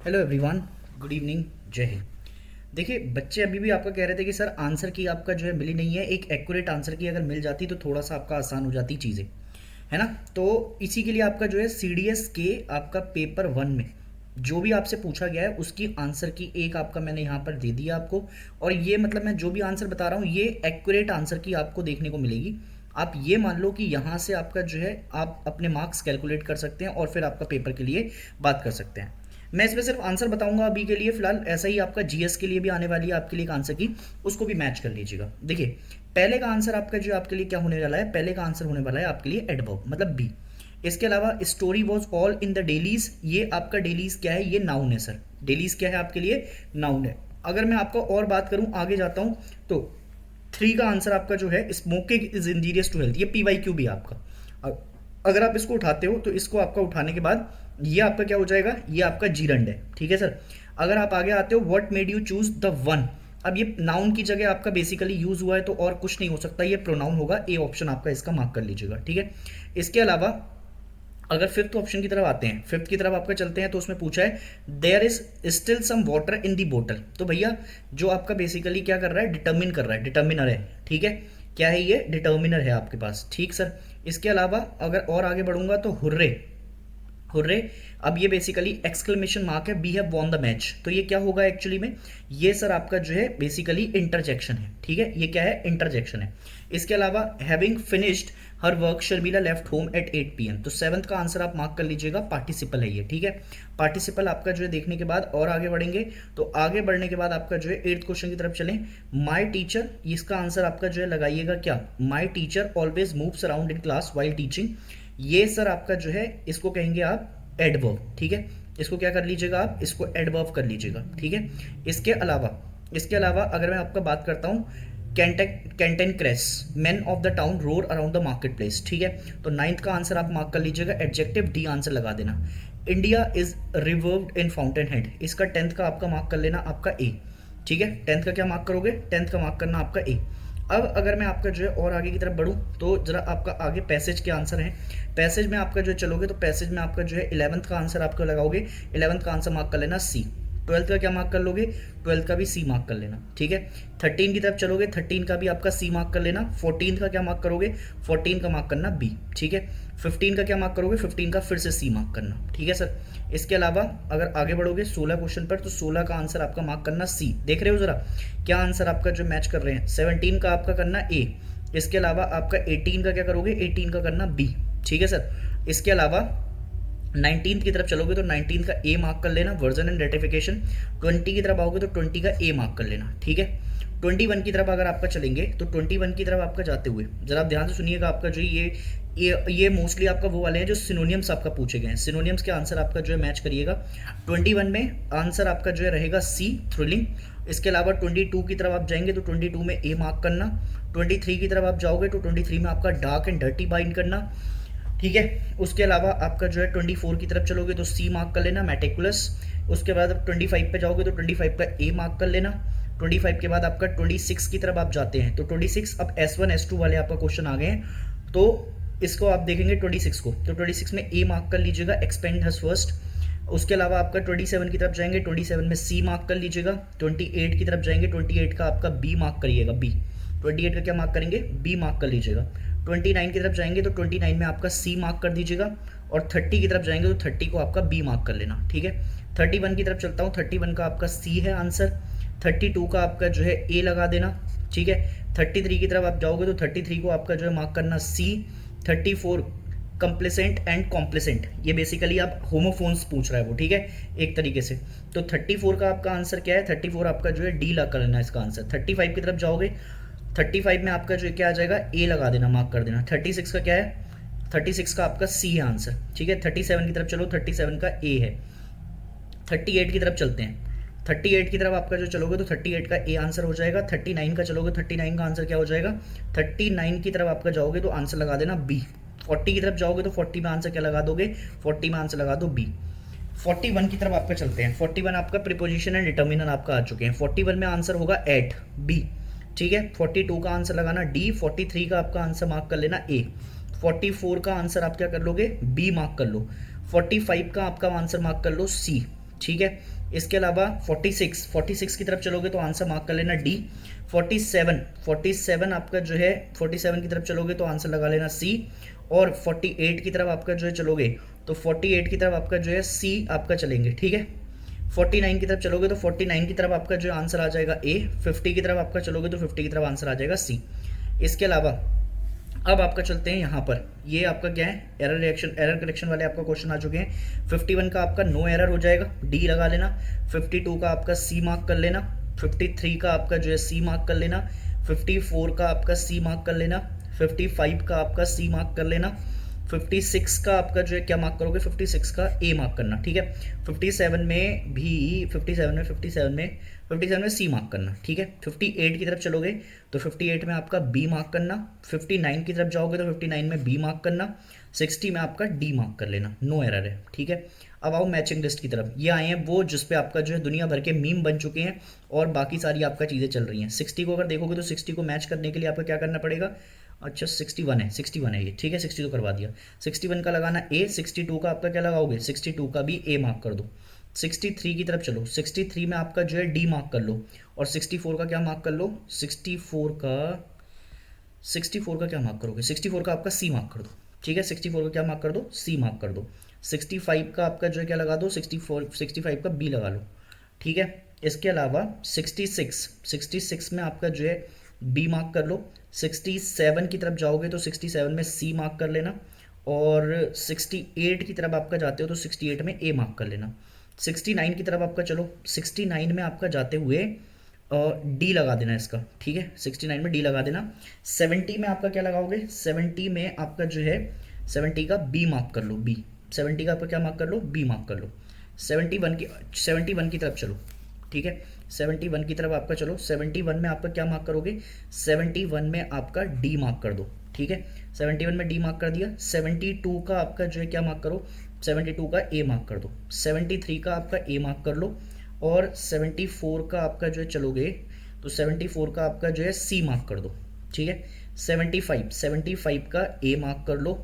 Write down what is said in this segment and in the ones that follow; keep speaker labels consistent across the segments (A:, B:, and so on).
A: Hello everyone, good evening, जय हिंद। देखिए, बच्चे अभी भी आपका कह रहे थे कि सर आंसर की आपका जो है मिली नहीं है। एक एक्यूरेट आंसर की अगर मिल जाती तो थोड़ा सा आपका आसान हो जाती चीज़ें, है ना। तो इसी के लिए आपका जो है सीडीएस के आपका पेपर वन में जो भी आपसे पूछा गया है उसकी आंसर की एक आपका मैंने यहाँ पर दे दिया आपको। और ये मतलब मैं जो भी आंसर बता रहा हूँ ये एक्यूरेट आंसर की आपको देखने को मिलेगी। आप ये मान लो कि यहाँ से आपका जो है आप अपने मार्क्स कैलकुलेट कर सकते हैं और फिर आपका पेपर के लिए बात कर सकते हैं। मैं इसमें सिर्फ आंसर बताऊंगा अभी के लिए फिलहाल। ऐसा ही आपका जीएस के लिए भी आने वाली है आपके लिए एक आंसर की, उसको भी मैच कर लीजिएगा। देखिए, पहले का आंसर आपका जो आपके लिए क्या होने वाला है, पहले का आंसर होने वाला है आपके लिए एडवर्ब मतलब बी। इसके अलावा story was all in the dailies, ये आपका डेलीज क्या है, ये नाउन है सर। डेलीज क्या है आपके लिए, नाउन है। अगर मैं आपका और बात करूं, आगे जाता हूं तो थ्री का आंसर आपका जो है smoking is injurious to health, ये पी वाई क्यू भी है आपका। अगर आप इसको उठाते हो तो इसको आपका उठाने के बाद ये आपका क्या हो जाएगा, ये आपका जीरंड है, ठीक है सर। अगर आप आगे आते हो, what made you choose the one, अब ये नाउन की जगह आपका बेसिकली यूज हुआ है तो और कुछ नहीं हो सकता, ये प्रोनाउन होगा। ए ऑप्शन आपका इसका मार्क कर लीजिएगा, ठीक है। इसके अलावा अगर फिफ्थ ऑप्शन की तरफ आते हैं, फिफ्थ की तरफ आपका चलते हैं तो उसमें पूछा है there is still some water in the बोतल। तो भैया जो आपका बेसिकली क्या कर रहा है, डिटर्मिन कर रहा है, डिटर्मिनर है, ठीक है। क्या है ये, डिटर्मिनर है आपके पास, ठीक सर। इसके अलावा अगर और आगे बढ़ूंगा तो हुर्रे, हुर्रे, अब ये बेसिकली एक्सक्लेमेशन मार्क है, we have won the match. तो ये क्या होगा एक्चुअली में, ये सर आपका जो है बेसिकली इंटरजेक्शन है, ठीक है। ये क्या है, इंटरजेक्शन है। इसके अलावा having finished her work Sharmila left home at 8 PM, तो सेवंथ का आंसर आप मार्क कर लीजिएगा, पार्टिसिपल है ये, ठीक है। पार्टिसिपल आपका जो है देखने के बाद और आगे बढ़ेंगे तो आगे बढ़ने के बाद आपका जो है एट्थ क्वेश्चन की तरफ चलें। माई टीचर, इसका आंसर आपका जो है लगाइएगा क्या, my teacher always moves around in class while teaching. ये सर आपका जो है इसको कहेंगे आप एडवर्ब, ठीक है। इसको क्या कर लीजिएगा आप, इसको एडवर्ब कर लीजिएगा, ठीक है। इसके अलावा अगर मैं आपका बात करता हूँ, कैंटेन क्रेस, man of the town roar around the market place, ठीक है। तो नाइन्थ का आंसर आप मार्क कर लीजिएगा, एडजेक्टिव डी आंसर लगा देना। India is revered in fountain head, इसका टेंथ का आपका मार्क कर लेना आपका ए, ठीक है। टेंथ का क्या मार्क करोगे, टेंथ का मार्क करना आपका ए। अब अगर मैं आपका जो है और आगे की तरफ बढ़ूँ तो जरा आपका आगे पैसेज के आंसर हैं। पैसेज में आपका जो चलोगे तो पैसेज में आपका जो है इलेवंथ का आंसर आपका लगाओगे, इलेवंथ का आंसर मार्क कर लेना सी। ट्वेल्थ का क्या मार्क कर लोगे, ट्वेल्थ का भी सी मार्क कर लेना, ठीक है। 13 की तरफ चलोगे, 13 का भी आपका सी मार्क कर लेना। 14 का क्या मार्क करोगे, 14 का मार्क करना बी, ठीक है। 15 का क्या मार्क करोगे, 15 का फिर से सी मार्क करना, ठीक है सर। इसके अलावा अगर आगे बढ़ोगे 16 क्वेश्चन पर तो 16 का आंसर आपका मार्क करना सी। देख रहे हो जरा क्या आंसर आपका जो मैच कर रहे हैं। 17 का आपका करना ए। इसके अलावा आपका 18 का क्या करोगे, 18 का करना बी, ठीक है सर। इसके अलावा 19 की तरफ चलोगे तो 19 का ए मार्क कर लेना, वर्जन एंड रेटिफिकेशन। 20 की तरफ आओगे तो 20 का ए मार्क कर लेना, ठीक है। 21 की तरफ अगर आपका चलेंगे तो 21 की तरफ आपका जाते हुए जरा आप ध्यान से सुनिएगा, आपका जो ये मोस्टली आपका वो वाले हैं जो सिनोनियम्स आपका पूछे गए हैं। सिनोनियम्स के आंसर आपका जो है मैच करिएगा। 21 में आंसर आपका जो है रहेगा सी, थ्रिलिंग। इसके अलावा 22 की तरफ आप जाएंगे तो 22 में ए मार्क करना। 23 की तरफ आप जाओगे तो 23 में आपका डार्क एंड डर्टी बाइंड करना, ठीक है। उसके अलावा आपका जो है 24 की तरफ चलोगे तो सी मार्क कर लेना, मेटिकुलस। उसके बाद आप 25 पे जाओगे तो 25 का ए मार्क कर लेना। 25 के बाद आपका 26 की तरफ आप जाते हैं तो 26 अब S1 S2 वाले आपका क्वेश्चन आ गए हैं तो इसको आप देखेंगे 26 को तो 26 में ए मार्क कर लीजिएगा, एक्सपेंड हस फर्स्ट। उसके अलावा आपका 27 की तरफ जाएंगे, 27 में सी मार्क कर लीजिएगा। 28 की तरफ जाएंगे, 28 का आपका बी मार्क करिएगा, बी। 28 का क्या मार्क करेंगे, बी मार्क कर लीजिएगा। 29 की तरफ जाएंगे तो 29 में आपका सी मार्क कर दीजिएगा। और 30 की तरफ जाएंगे तो 30 को आपका बी मार्क कर लेना, ठीक है। 31 की तरफ चलता हूँ, 31 का आपका सी है आंसर। 32 का आपका जो है ए लगा देना, ठीक है। 33 की तरफ आप जाओगे तो 33 को आपका जो है मार्क करना सी। 34 कंप्लेसेंट एंड कॉम्प्लेसेंट, ये बेसिकली आप होमोफोन्स पूछ रहा है वो, ठीक है, एक तरीके से। तो 34 का आपका आंसर क्या है, 34 आपका जो है डी लगा लेना इसका आंसर। 35 की तरफ जाओगे, 35 में आपका जो क्या आ जाएगा, ए लगा देना, मार्क कर देना। 36 का क्या है, 36 का आपका सी है आंसर, ठीक है। 37 की तरफ चलो, 37 का ए है। 38 की तरफ चलते हैं, 38 की तरफ आपका जो चलोगे तो 38 का ए आंसर हो जाएगा। 39 का चलोगे, 39 का आंसर क्या हो जाएगा, 39 की तरफ आपका जाओगे तो आंसर लगा देना बी। 40 की तरफ जाओगे तो 40 में आंसर क्या लगा दोगे, 40 में आंसर लगा दो बी। 41 की तरफ आपका चलते हैं, 41 आपका प्रीपोजिशन एंड डिटर्मिनर आपका आ चुके हैं। 41 में आंसर होगा एट, बी, ठीक है। 42 का आंसर लगाना डी। 43 का आपका आंसर मार्क कर लेना ए। 44 का आंसर आप क्या कर लोगे, बी मार्क कर लो। 45 का आपका आंसर मार्क कर लो सी, ठीक है। इसके अलावा 46 की तरफ चलोगे तो आंसर मार्क कर लेना डी। 47 आपका जो है 47 की तरफ चलोगे तो आंसर लगा लेना सी। और 48 की तरफ आपका जो है चलोगे तो 48 की तरफ आपका जो है सी आपका चलेंगे, ठीक है। 49 की तरफ चलोगे तो 49 की तरफ आपका जो आंसर आ जाएगा ए। 50 की तरफ आपका चलोगे तो 50 की तरफ आंसर आ जाएगा सी। इसके अलावा अब आपका चलते हैं यहाँ पर, ये आपका क्या है, एरर करेक्शन वाले आपका क्वेश्चन आ चुके हैं। 51 का आपका नो एरर हो जाएगा, डी लगा लेना। 52 का आपका सी मार्क कर लेना। 53 का आपका जो है सी मार्क कर लेना। 54 का आपका सी मार्क कर लेना। 55 का आपका सी मार्क कर लेना। 56 का आपका जो है क्या मार्क करोगे, 56 का ए मार्क करना, ठीक है। 57 में भी 57 में सी मार्क करना, ठीक है। 58 की तरफ चलोगे तो 58 में आपका बी मार्क करना। 59 की तरफ जाओगे तो 59 में बी मार्क करना। 60 में आपका डी मार्क कर लेना, नो एरर है, ठीक है। अब आओ मैचिंग लिस्ट की तरफ। ये आए हैं वो जिस पे आपका जो है दुनिया भर के मीम बन चुके हैं और बाकी सारी आपका चीज़ें चल रही हैं। 60 को अगर देखोगे तो 60 को मैच करने के लिए आपका क्या करना पड़ेगा, अच्छा 61 है ये, ठीक है। 60 तो करवा दिया। 61 का लगाना ए। 62 का आपका क्या लगाओगे, 62 का भी ए मार्क कर दो। 63 की तरफ चलो। 63 में आपका जो है डी मार्क कर लो। और 64 का क्या मार्क कर लो, 64 का क्या मार्क करोगे, 64 का आपका सी मार्क कर दो, ठीक है। 64 का क्या मार्क कर दो, सी मार्क कर दो। 65 का आपका जो है क्या लगा दो, 65 का बी लगा लो, ठीक है। इसके अलावा 66 में आपका जो है बी मार्क कर लो। 67 की तरफ जाओगे तो 67 में सी मार्क कर लेना। और 68 की तरफ आपका जाते हो तो 68 में ए मार्क कर लेना। 69 की तरफ आपका चलो। 69 में आपका जाते हुए डी लगा देना इसका, ठीक है। 69 में डी लगा देना। 70 में आपका क्या लगाओगे, 70 में आपका जो है 70 का बी मार्क कर लो, बी। 70 का आपका क्या मार्क कर लो, बी मार्क कर लो। 71 की तरफ चलो, ठीक है। 71 की तरफ आपका चलो। 71 में आपका क्या मार्क करोगे, 71 में आपका डी मार्क कर दो, ठीक है। 71 में डी मार्क कर दिया। 72 का आपका जो है क्या मार्क करो, 72 का ए मार्क कर दो। 73 का आपका ए मार्क कर लो। और 74 का आपका जो है चलोगे तो 74 का आपका जो है सी मार्क कर दो, ठीक है। 75 का ए मार्क कर लो।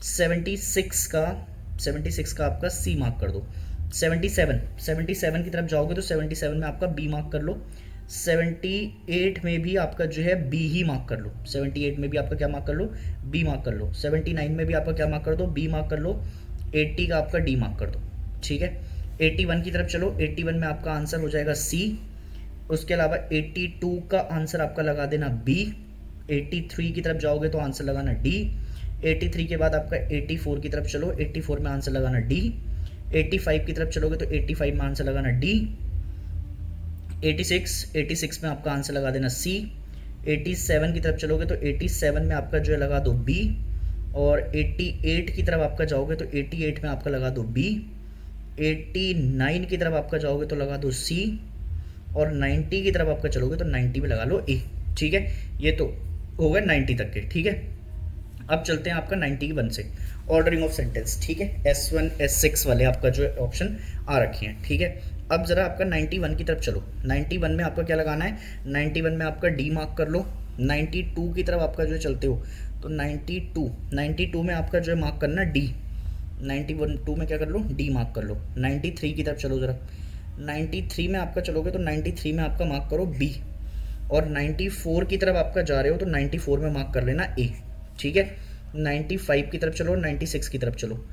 A: 76 का आपका सी मार्क कर दो। 77 की तरफ जाओगे तो 77 में आपका बी मार्क कर लो। 78 में भी आपका जो है बी ही मार्क कर लो। 78 में भी आपका क्या मार्क कर लो, बी मार्क कर लो। 79 में भी आपका क्या मार्क कर दो, बी मार्क कर लो। 80 का आपका डी मार्क कर दो, ठीक है। 81 की तरफ चलो। 81 में आपका आंसर हो जाएगा सी। उसके अलावा 82 का आंसर आपका लगा देना बी। 83 की तरफ जाओगे तो आंसर लगाना डी। 83 के बाद आपका 84 की तरफ चलो। 84 में आंसर लगाना डी। 85 की तरफ चलोगे तो 85 में आंसर लगाना डी। 86 में आपका आंसर लगा देना सी। 87 की तरफ चलोगे तो 87 में आपका जो है लगा दो बी। और 88 की तरफ आपका जाओगे तो 88 में आपका लगा दो बी। 89 की तरफ आपका जाओगे तो लगा दो सी। और 90 की तरफ आपका चलोगे तो 90 में लगा लो ए, ठीक है। ये तो हो गए 90 तक के, ठीक है। अब चलते हैं आपका 91 से, ऑर्डरिंग ऑफ सेंटेंस, ठीक है। S1 S6 वाले आपका जो है ऑप्शन आ रखे हैं, ठीक है। अब जरा आपका 91 की तरफ चलो। 91 में आपका क्या लगाना है, 91 में आपका डी मार्क कर लो। 92 की तरफ आपका जो है चलते हो तो 92 में आपका जो है मार्क करना डी। 92 में क्या कर लो, डी मार्क कर लो। 93 की तरफ चलो जरा। 93 में आपका चलोगे तो 93 में आपका मार्क करो बी। और 94 की तरफ आपका जा रहे हो तो 94 में मार्क कर लेना ए, ठीक है। 95 की तरफ चलो। 96 की तरफ चलो।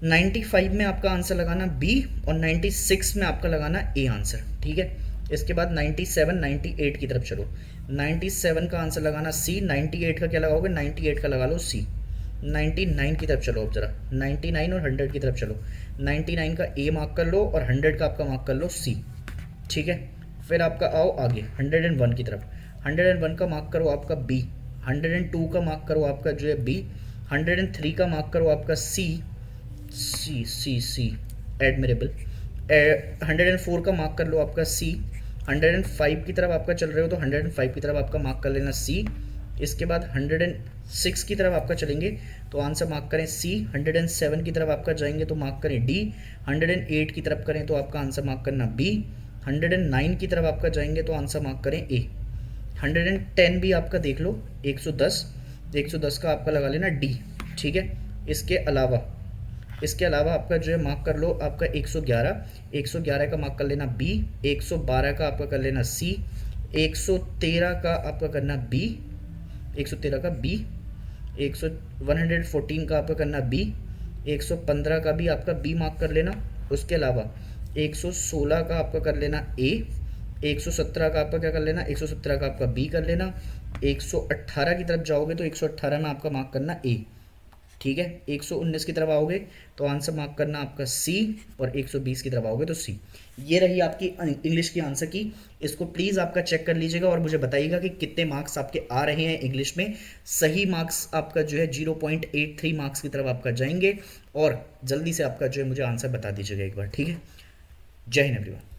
A: 95 में आपका आंसर लगाना बी और 96 में आपका लगाना ए आंसर, ठीक है। इसके बाद 97 98 की तरफ चलो। 97 का आंसर लगाना सी। 98 का क्या लगाओगे, 98 का लगा लो सी। 99 की तरफ चलो अब जरा। 99 और 100 की तरफ चलो। 99 का ए मार्क कर लो और 100 का आपका मार्क कर लो सी, ठीक है। फिर आपका आओ आगे 101 की तरफ। 101 का मार्क करो आपका बी। 102 का मार्क करो आपका जो है बी। 103 का मार्क करो आपका सी एडमिरेबल। 104 का मार्क कर लो आपका सी। 105 की तरफ आपका चल रहे हो तो 105 की तरफ आपका मार्क कर लेना सी। इसके बाद 106 की तरफ आपका चलेंगे तो आंसर मार्क करें सी। 107 की तरफ आपका जाएंगे तो मार्क करें डी। 108 की तरफ करें तो आपका आंसर मार्क करना बी। 109 की तरफ आपका जाएंगे तो आंसर मार्क करें ए। 110 भी आपका देख लो। 110 का आपका लगा लेना डी, ठीक है। इसके अलावा इसके अलावा आपका जो है मार्क कर लो आपका 111 का मार्क कर लेना बी, 112 का आपका कर लेना सी, 113 का आपका करना बी, 113 का बी, 114 का आपका करना बी, 115 का भी आपका बी मार्क कर लेना। उसके अलावा 116 का आपका कर लेना ए, 117 का आपका क्या कर लेना, 117 का आपका बी कर लेना। 118 की तरफ जाओगे तो 118 में आपका मार्क करना ए, ठीक है। 119 की तरफ आओगे तो आंसर मार्क करना आपका सी, और 120 की तरफ आओगे तो सी। ये रही आपकी इंग्लिश की आंसर की। इसको प्लीज़ आपका चेक कर लीजिएगा और मुझे बताइएगा कि कितने मार्क्स आपके आ रहे हैं इंग्लिश में। सही मार्क्स आपका जो है 0.83 मार्क्स की तरफ आपका जाएंगे, और जल्दी से आपका जो है मुझे आंसर बता दीजिएगा एक बार, ठीक है। जय हिंद एवरीवन।